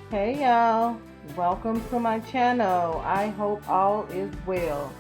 Hey y'all, welcome to my channel. I hope all is well.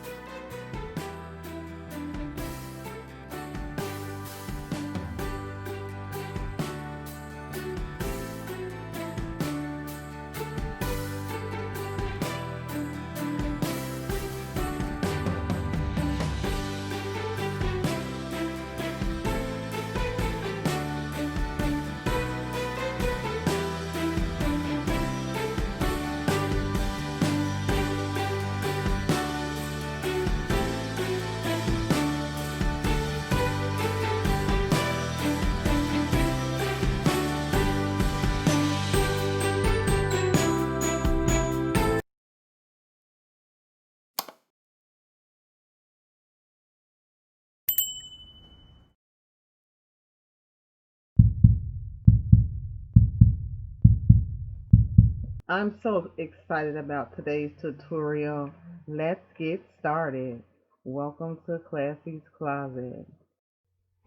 I'm so excited about today's tutorial. Let's get started. Welcome to Classy's Closet.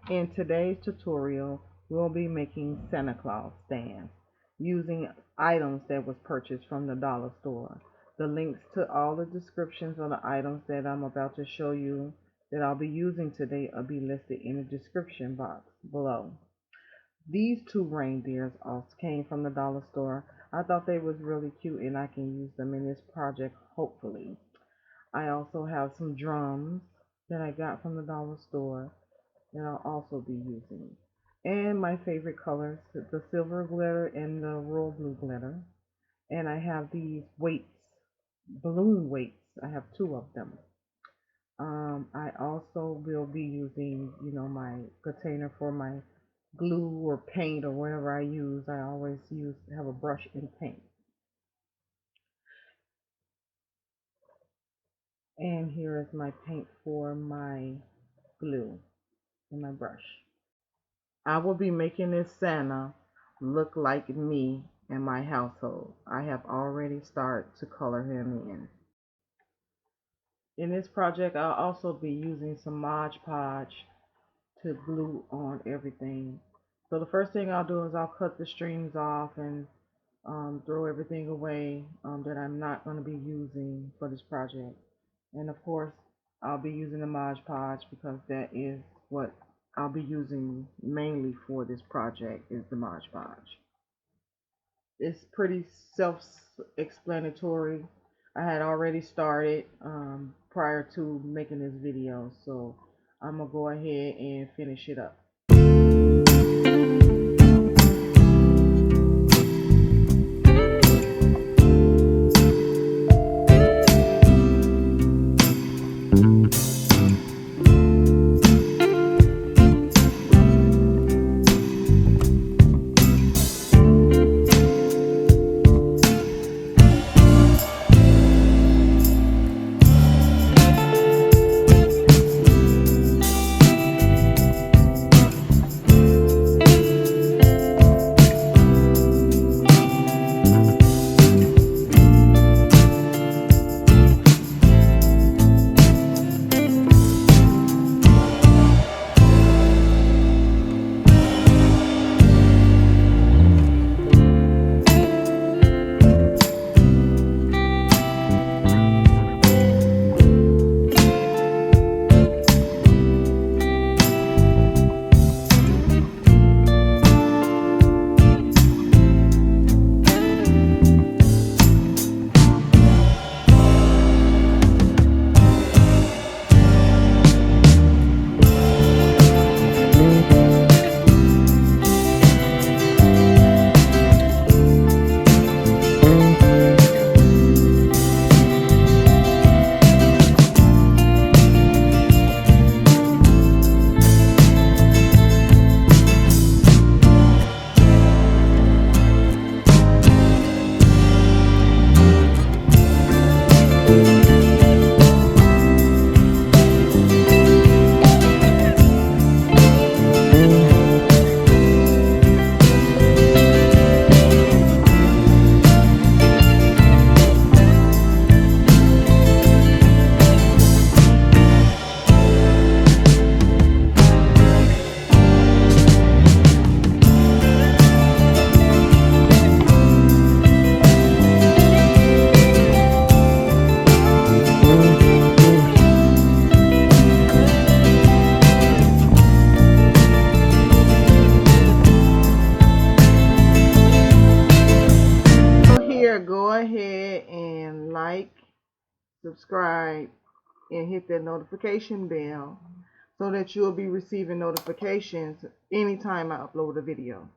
In today's tutorial, we'll be making Santa Claus stands using items that was purchased from the dollar store. The links to all the descriptions of the items that I'm about to show you that I'll be using today will be listed in the description box below. These two reindeers also came from the dollar store. I thought they was really cute and I can use them in this project hopefully. I also have some drums that I got from the dollar store that I'll also be using. And my favorite colors, the silver glitter and the royal blue glitter. And I have these weights, balloon weights. I have two of them. I also will be using, my container for my glue or paint or whatever I use. I always have a brush and paint. And here is my paint for my glue and my brush. I will be making this Santa look like me and my household. I have already started to color him in. In this project, I'll also be using some Mod Podge to glue on everything. So the first thing I'll do is I'll cut the strings off and throw everything away that I'm not going to be using for this project. And of course, I'll be using the Mod Podge because that is what I'll be using mainly for this project is the Mod Podge. It's pretty self-explanatory. I had already started prior to making this video, so I'm gonna go ahead and finish it up. subscribe, and hit that notification bell so that you'll be receiving notifications anytime I upload a video.